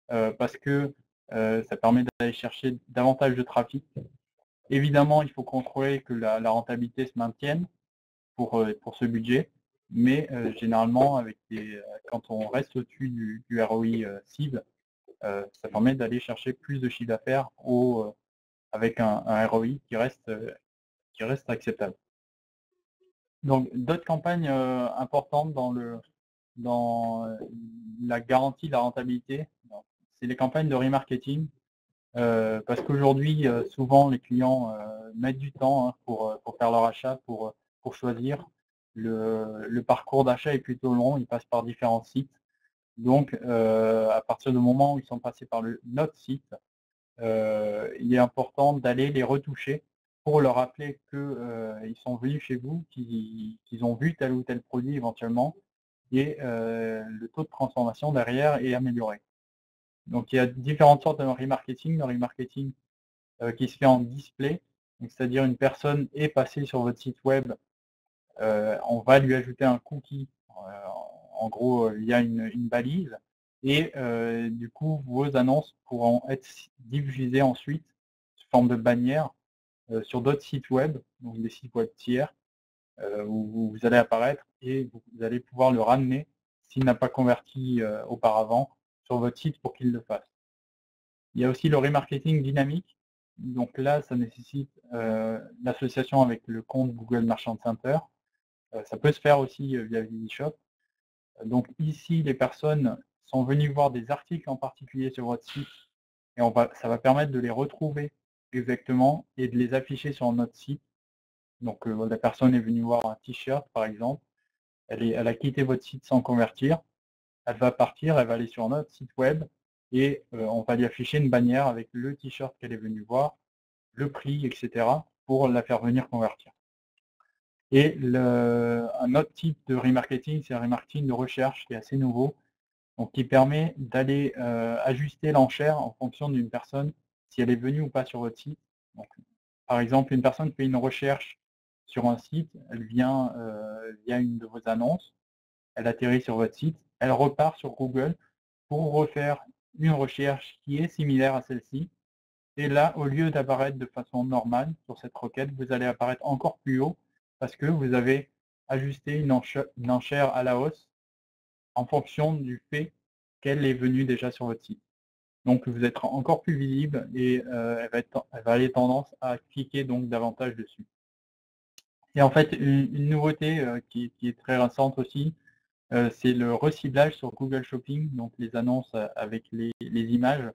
parce que, ça permet d'aller chercher davantage de trafic. Évidemment, il faut contrôler que la rentabilité se maintienne pour ce budget, mais généralement quand on reste au-dessus du ROI, cible, ça permet d'aller chercher plus de chiffre d'affaires avec un ROI qui reste acceptable. Donc d'autres campagnes, importantes dans la garantie de la rentabilité, c'est les campagnes de remarketing. Parce qu'aujourd'hui, souvent, les clients mettent du temps, hein, pour faire leur achat, pour choisir. Le parcours d'achat est plutôt long, ils passent par différents sites. Donc, à partir du moment où ils sont passés par notre site, il est important d'aller les retoucher pour leur rappeler qu'ils sont venus chez vous, qu'ils ont vu tel ou tel produit éventuellement, et le taux de transformation derrière est amélioré. Donc il y a différentes sortes de remarketing. Le remarketing qui se fait en display, c'est-à-dire une personne est passée sur votre site web, on va lui ajouter un cookie, en gros via une balise, et du coup vos annonces pourront être diffusées ensuite sous forme de bannière sur d'autres sites web, donc des sites web tiers, où vous allez apparaître et vous allez pouvoir le ramener s'il n'a pas converti auparavant sur votre site pour qu'il le fasse. Il y a aussi le remarketing dynamique. Donc là, ça nécessite l'association avec le compte Google Merchant Center. Ça peut se faire aussi via VisiShop. Donc ici, les personnes sont venues voir des articles en particulier sur votre site et ça va permettre de les retrouver exactement et de les afficher sur notre site. Donc la personne est venue voir un t-shirt par exemple, elle a quitté votre site sans convertir, elle va partir, elle va aller sur notre site web et on va lui afficher une bannière avec le t-shirt qu'elle est venue voir, le prix, etc. pour la faire venir convertir. Et un autre type de remarketing, c'est un remarketing de recherche qui est assez nouveau, donc qui permet d'aller ajuster l'enchère en fonction d'une personne, si elle est venue ou pas sur votre site. Donc, par exemple, une personne fait une recherche sur un site, elle vient via une de vos annonces, elle atterrit sur votre site, elle repart sur Google pour refaire une recherche qui est similaire à celle-ci. Et là, au lieu d'apparaître de façon normale sur cette requête, vous allez apparaître encore plus haut parce que vous avez ajusté une enchère à la hausse en fonction du fait qu'elle est venue déjà sur votre site. Donc vous êtes encore plus visible et elle va aller tendance à cliquer donc davantage dessus. Et en fait, une nouveauté qui est très récente aussi, c'est le reciblage sur Google Shopping, donc les annonces avec les images.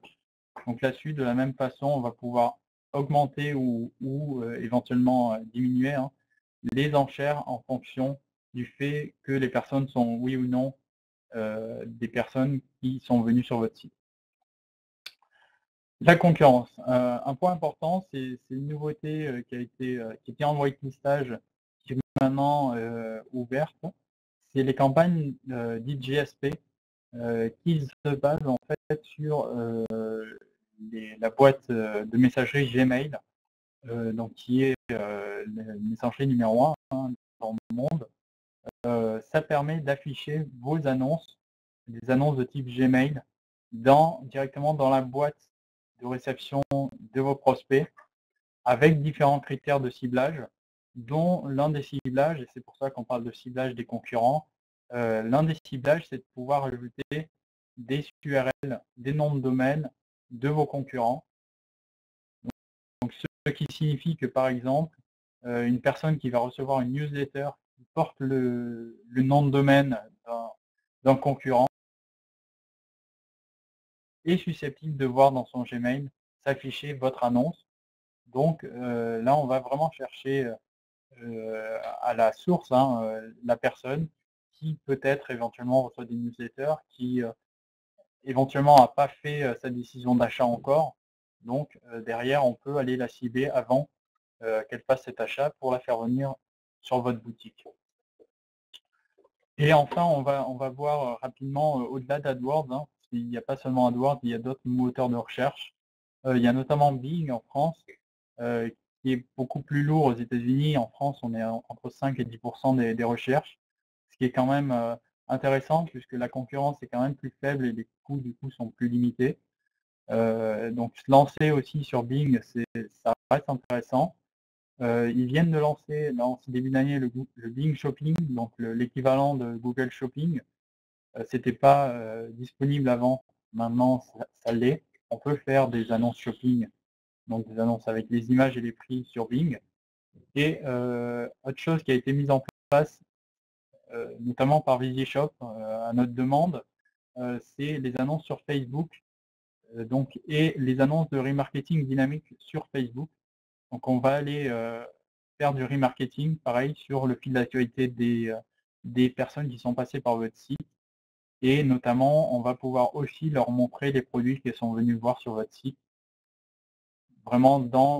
Donc là-dessus, de la même façon, on va pouvoir augmenter ou éventuellement diminuer, hein, les enchères en fonction du fait que les personnes sont oui ou non des personnes qui sont venues sur votre site. La concurrence. Un point important, c'est une nouveauté qui était en whitelistage, qui est maintenant ouverte. C'est les campagnes dites GSP qui se basent en fait sur la boîte de messagerie Gmail, donc qui est la messagerie numéro 1 dans le monde. Ça permet d'afficher vos annonces, des annonces de type Gmail, directement dans la boîte de réception de vos prospects, avec différents critères de ciblage, dont l'un des ciblages, et c'est pour ça qu'on parle de ciblage des concurrents, l'un des ciblages, c'est de pouvoir ajouter des URL, des noms de domaine de vos concurrents. Donc, ce qui signifie que, par exemple, une personne qui va recevoir une newsletter qui porte le nom de domaine d'un concurrent est susceptible de voir dans son Gmail s'afficher votre annonce. Donc là, on va vraiment chercher à la source, hein, la personne qui peut-être éventuellement reçoit des newsletters, qui éventuellement n'a pas fait sa décision d'achat encore. Donc derrière, on peut aller la cibler avant qu'elle fasse cet achat pour la faire venir sur votre boutique. Et enfin, on va voir rapidement au-delà d'AdWords, hein, parce qu'il n'y a pas seulement AdWords, il y a d'autres moteurs de recherche. Il y a notamment Bing en France, qui est beaucoup plus lourd aux États-Unis. En France, on est entre 5 et 10% des recherches, ce qui est quand même intéressant puisque la concurrence est quand même plus faible et les coûts du coup sont plus limités. Donc se lancer aussi sur Bing, ça reste intéressant. Ils viennent de lancer, là, en ce début d'année, le Bing Shopping, donc l'équivalent de Google Shopping. C'était pas disponible avant, maintenant ça l'est. On peut faire des annonces shopping, donc des annonces avec les images et les prix sur Bing. Et autre chose qui a été mise en place, notamment par VisiShop, à notre demande, c'est les annonces sur Facebook, donc et les annonces de remarketing dynamique sur Facebook. Donc on va aller, faire du remarketing, pareil, sur le fil d'actualité des personnes qui sont passées par votre site et notamment, on va pouvoir aussi leur montrer les produits qu'elles sont venues voir sur votre site, vraiment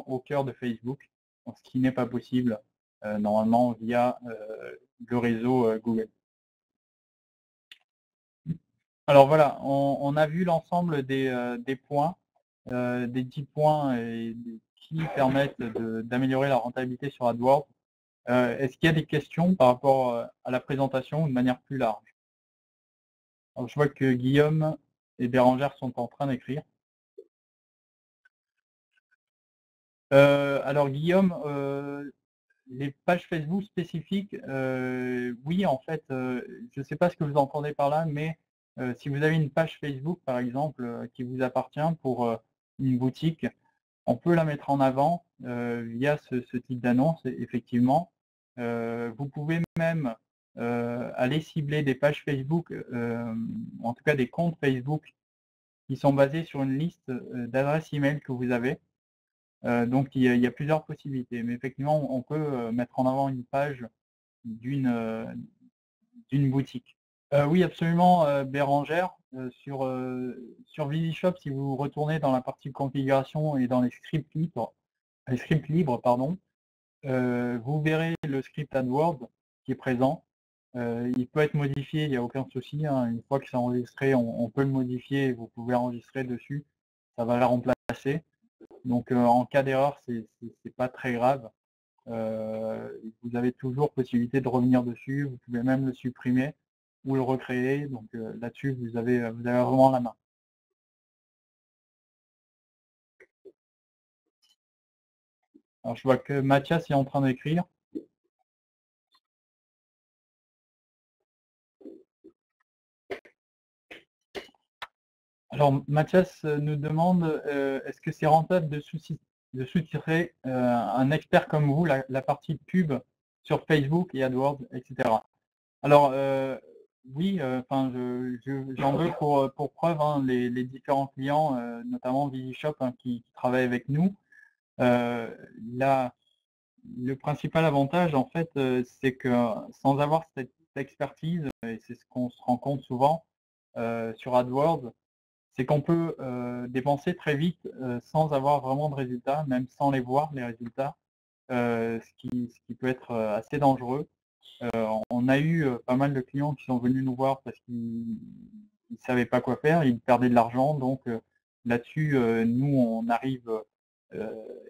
au cœur de Facebook, donc ce qui n'est pas possible, normalement via, le réseau, Google. Alors voilà, on a vu l'ensemble des points, des 10 points qui permettent d'améliorer la rentabilité sur AdWords. Est-ce qu'il y a des questions par rapport, à la présentation ou de manière plus large? Alors je vois que Guillaume et Bérangère sont en train d'écrire. Alors Guillaume, les pages Facebook spécifiques, oui en fait, je ne sais pas ce que vous entendez par là, mais si vous avez une page Facebook par exemple, qui vous appartient pour, une boutique, on peut la mettre en avant, via ce type d'annonce effectivement. Vous pouvez même, aller cibler des pages Facebook, en tout cas des comptes Facebook qui sont basés sur une liste, d'adresses email que vous avez. Donc il y a plusieurs possibilités, mais effectivement on peut, mettre en avant une page d'une, d'une boutique. Oui absolument, Bérangère, sur VisiShop, si vous retournez dans la partie configuration et dans les scripts libres, pardon, vous verrez le script AdWords qui est présent. Il peut être modifié, il n'y a aucun souci, hein. Une fois que c'est enregistré, on peut le modifier et vous pouvez enregistrer dessus. Ça va la remplacer. Donc en cas d'erreur, c'est pas très grave. Vous avez toujours possibilité de revenir dessus. Vous pouvez même le supprimer ou le recréer. Donc là-dessus, vous avez vraiment la main. Alors je vois que Mathias est en train d'écrire. Alors Mathias nous demande, est-ce que c'est rentable de sous-titrer, un expert comme vous, la partie pub sur Facebook et AdWords, et cetera? Alors, oui, enfin j'en veux pour preuve, hein, les différents clients, notamment VisiShop, hein, qui travaillent avec nous. La Le principal avantage en fait, c'est que sans avoir cette expertise, et c'est ce qu'on se rend compte souvent, sur AdWords, c'est qu'on peut, dépenser très vite, sans avoir vraiment de résultats, même sans les voir les résultats, ce qui peut être, assez dangereux. On a eu, pas mal de clients qui sont venus nous voir parce qu'ils ne savaient pas quoi faire, ils perdaient de l'argent donc là-dessus, nous on arrive,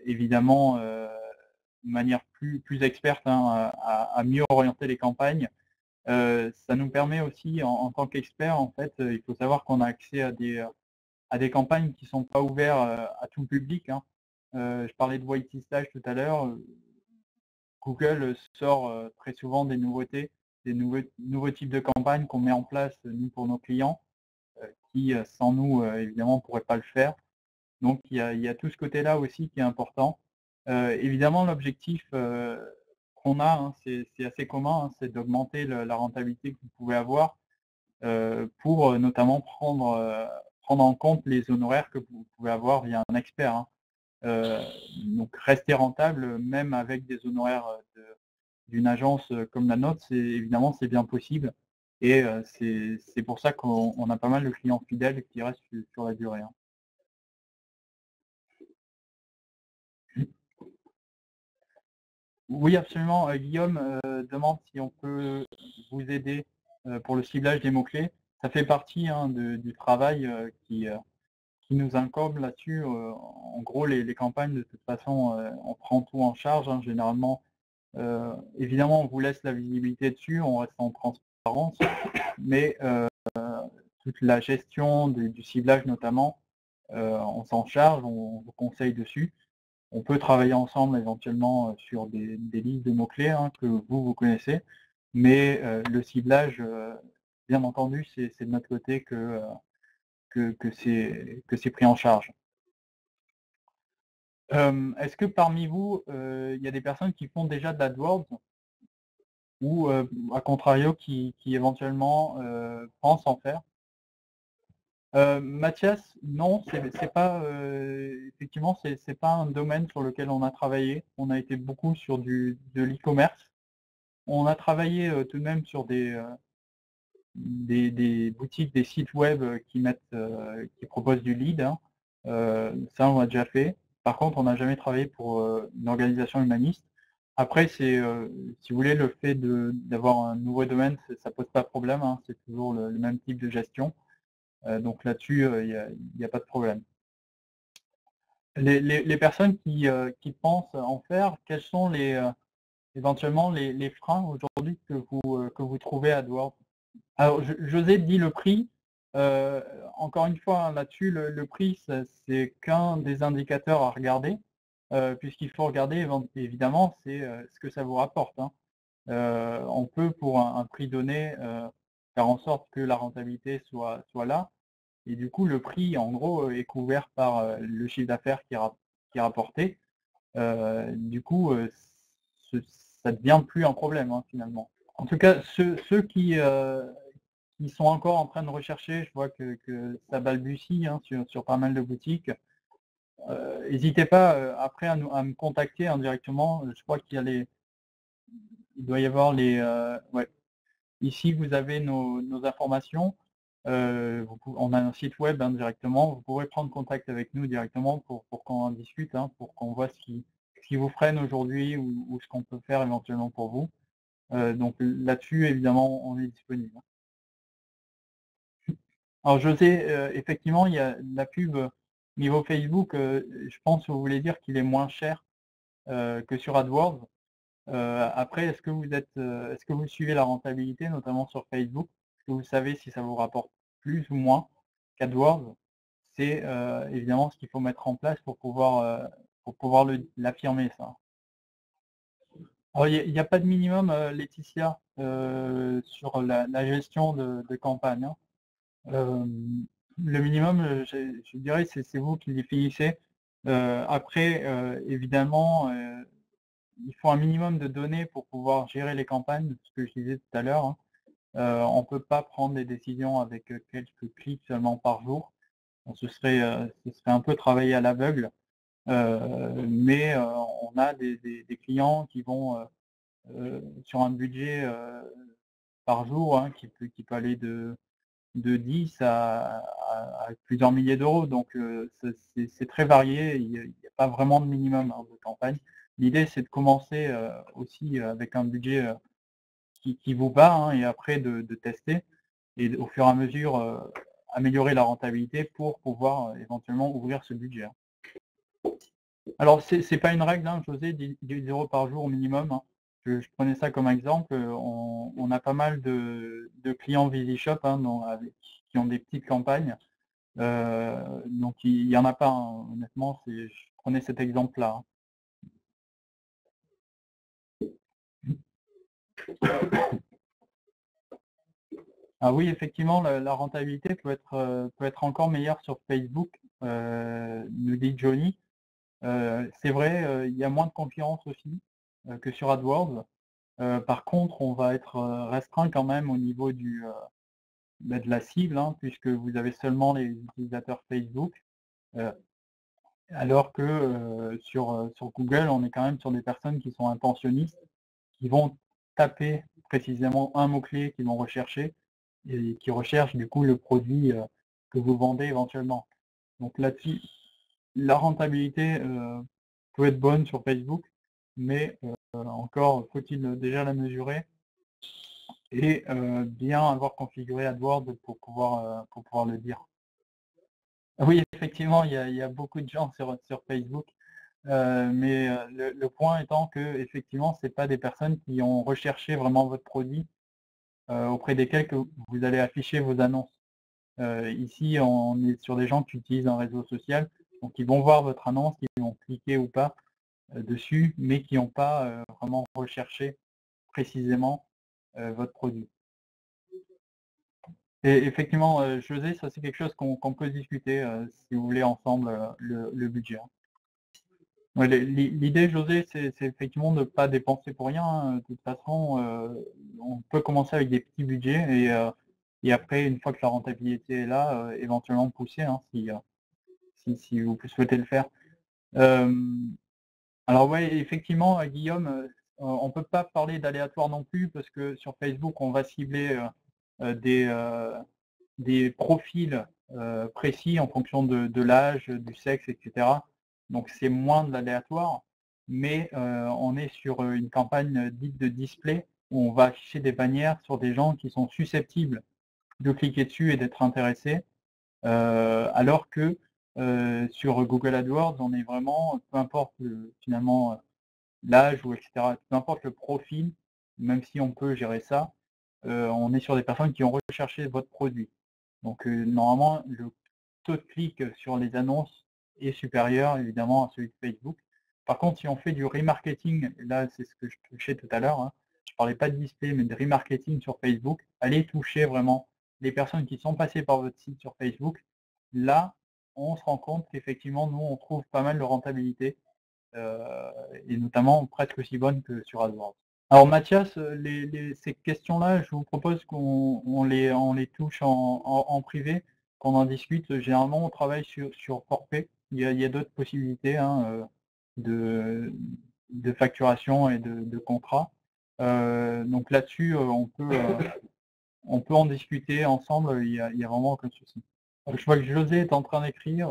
évidemment, de manière plus experte, hein, à mieux orienter les campagnes. Ça nous permet aussi en tant qu'expert en fait, il faut savoir qu'on a accès à des campagnes qui ne sont pas ouvertes, à tout public, hein. Je parlais de whitelistage tout à l'heure, Google sort, très souvent des nouveautés, des nouveaux types de campagnes qu'on met en place, nous, pour nos clients, qui, sans nous, évidemment, ne pourraient pas le faire. Donc il y a tout ce côté-là aussi qui est important. Évidemment, l'objectif, qu'on a, hein, c'est assez commun, hein, c'est d'augmenter la rentabilité que vous pouvez avoir, pour, notamment prendre en compte les honoraires que vous pouvez avoir via un expert, hein. Heu, donc rester rentable, même avec des honoraires, d'une agence, comme la nôtre, c'est bien possible et c'est pour ça qu'on a pas mal de clients fidèles qui restent sur la durée, hein. Oui, absolument, Guillaume, demande si on peut vous aider, pour le ciblage des mots-clés. Ça fait partie, hein, du travail, qui nous incombe là-dessus. En gros, les campagnes, de toute façon, on prend tout en charge, hein, généralement. Évidemment, on vous laisse la visibilité dessus, on reste en transparence, mais toute la gestion du ciblage notamment, on s'en charge, on vous conseille dessus. On peut travailler ensemble éventuellement, sur des listes de mots-clés, hein, que vous connaissez, mais le ciblage, bien entendu, c'est de notre côté que c'est pris en charge. Est-ce que parmi vous, il y a des personnes qui font déjà de l'AdWords ou à contrario qui éventuellement, pensent en faire? Mathias, non, c'est pas effectivement c'est pas un domaine sur lequel on a travaillé. On a été beaucoup sur de l'e-commerce. On a travaillé tout de même sur des boutiques, des sites web qui proposent du lead, hein. Ça, on a déjà fait. Par contre, on n'a jamais travaillé pour une organisation humaniste. Après, si vous voulez, le fait d'avoir un nouveau domaine, ça pose pas de problème, hein. C'est toujours le même type de gestion. Donc là-dessus, il n'y a pas de problème. Les personnes qui pensent en faire, quels sont éventuellement les freins aujourd'hui que vous trouvez à AdWords? Alors, José dit le prix. Encore une fois, hein, là-dessus, le prix, c'est qu'un des indicateurs à regarder, puisqu'il faut regarder, évidemment, c'est ce que ça vous rapporte, hein. On peut, pour un prix donné, faire en sorte que la rentabilité soit là. Et du coup, le prix, en gros, est couvert par le chiffre d'affaires qui est rapporté. Du coup, ça ne devient plus un problème, hein, finalement. En tout cas, ceux qui sont encore en train de rechercher, je vois que ça balbutie, hein, sur pas mal de boutiques. N'hésitez pas après à me contacter indirectement. Je crois il doit y avoir ouais. Ici, vous avez nos informations. On a un site web, hein, directement. Vous pourrez prendre contact avec nous directement pour qu'on en discute, hein, pour qu'on voit ce qui vous freine aujourd'hui ou ce qu'on peut faire éventuellement pour vous. Donc là-dessus, évidemment, on est disponible. Alors José, effectivement, il y a la pub niveau Facebook. Je pense que vous voulez dire qu'il est moins cher que sur AdWords. Après, est-ce que vous suivez la rentabilité, notamment sur Facebook? Est-ce que vous savez si ça vous rapporte plus ou moins qu'AdWords? C'est évidemment ce qu'il faut mettre en place pour pouvoir l'affirmer, ça. Alors, il n'y a pas de minimum, Laetitia, sur la gestion de campagne, hein. Le minimum, je dirais, c'est vous qui définissez. Après, évidemment, il faut un minimum de données pour pouvoir gérer les campagnes, ce que je disais tout à l'heure, hein. On ne peut pas prendre des décisions avec quelques clics seulement par jour. Ce serait un peu travailler à l'aveugle. Mais on a des clients qui vont sur un budget par jour, hein, qui peut aller de 10 à plusieurs milliers d'euros. Donc c'est très varié, il n'y a pas vraiment de minimum, hein, de campagne. L'idée, c'est de commencer aussi avec un budget qui vous bat, hein, et après de tester et au fur et à mesure améliorer la rentabilité pour pouvoir éventuellement ouvrir ce budget, hein. Alors c'est pas une règle, hein, José, 10 € par jour au minimum, hein. Je prenais ça comme exemple. On a pas mal de clients VisiShop, hein, qui ont des petites campagnes. Donc il y en a pas, hein, honnêtement, je prenais cet exemple-là, hein. Ah oui, effectivement, la rentabilité peut être encore meilleure sur Facebook, nous dit Johnny. C'est vrai, il y a moins de concurrence aussi que sur AdWords. Par contre, on va être restreint quand même au niveau de la cible, hein, puisque vous avez seulement les utilisateurs Facebook. Alors que sur Google, on est quand même sur des personnes qui sont intentionnistes, qui vont taper précisément un mot-clé qu'ils vont rechercher et qui recherchent du coup le produit que vous vendez éventuellement. Donc là-dessus, la rentabilité peut être bonne sur Facebook, mais encore faut-il déjà la mesurer et bien avoir configuré AdWords pour pouvoir le dire. Oui, effectivement, il y a beaucoup de gens sur Facebook. Mais le point étant que effectivement, c'est pas des personnes qui ont recherché vraiment votre produit auprès desquelles que vous allez afficher vos annonces. Ici, on est sur des gens qui utilisent un réseau social, donc ils vont voir votre annonce, ils vont cliquer ou pas dessus, mais qui n'ont pas vraiment recherché précisément votre produit. Et effectivement, José, ça c'est quelque chose qu'on peut discuter si vous voulez ensemble le budget, hein. Ouais, l'idée, José, c'est effectivement de ne pas dépenser pour rien, hein. De toute façon, on peut commencer avec des petits budgets et et après, une fois que la rentabilité est là, éventuellement pousser, hein, si vous souhaitez le faire. Alors ouais, effectivement, Guillaume, on peut pas parler d'aléatoire non plus parce que sur Facebook, on va cibler, des profils, précis en fonction de l'âge, du sexe et cetera. Donc c'est moins de l'aléatoire, mais on est sur, une campagne, dite de display où on va afficher des bannières sur des gens qui sont susceptibles de cliquer dessus et d'être intéressés. Alors que, sur Google AdWords, on est vraiment, peu importe finalement, l'âge ou et cetera, peu importe le profil, même si on peut gérer ça, on est sur des personnes qui ont recherché votre produit. Donc, normalement, le taux de clic sur les annonces est supérieur évidemment à celui de Facebook. Par contre, si on fait du remarketing, là c'est ce que je touchais tout à l'heure, hein, je parlais pas de display mais de remarketing sur Facebook, allez toucher vraiment les personnes qui sont passées par votre site sur Facebook. Là, on se rend compte qu'effectivement, nous, on trouve pas mal de rentabilité, et notamment presque aussi bonne que sur AdWords. Alors Mathias, ces questions-là, je vous propose qu'on les touche en privé, qu'on en discute. Généralement, on travaille sur forfait. Il y a d'autres possibilités, hein, de facturation et de contrat. Donc là-dessus, on peut en discuter ensemble, il y a vraiment aucun souci. Je vois que José est en train d'écrire.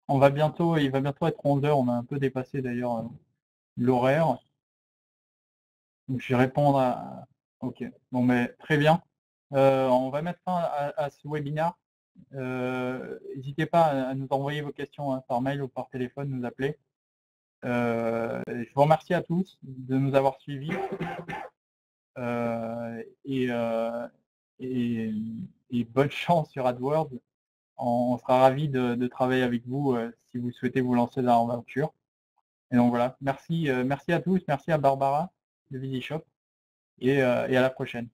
Il va bientôt être 11 h, on a un peu dépassé d'ailleurs l'horaire. Donc je vais répondre à. Ok, bon mais très bien. On va mettre fin à ce webinaire. N'hésitez pas à nous envoyer vos questions, hein, par mail ou par téléphone, nous appeler. Je vous remercie à tous de nous avoir suivis. Et bonne chance sur AdWords. On sera ravis de travailler avec vous si vous souhaitez vous lancer dans l'aventure. Et donc voilà, merci à tous, merci à Barbara de VisiShop et à la prochaine.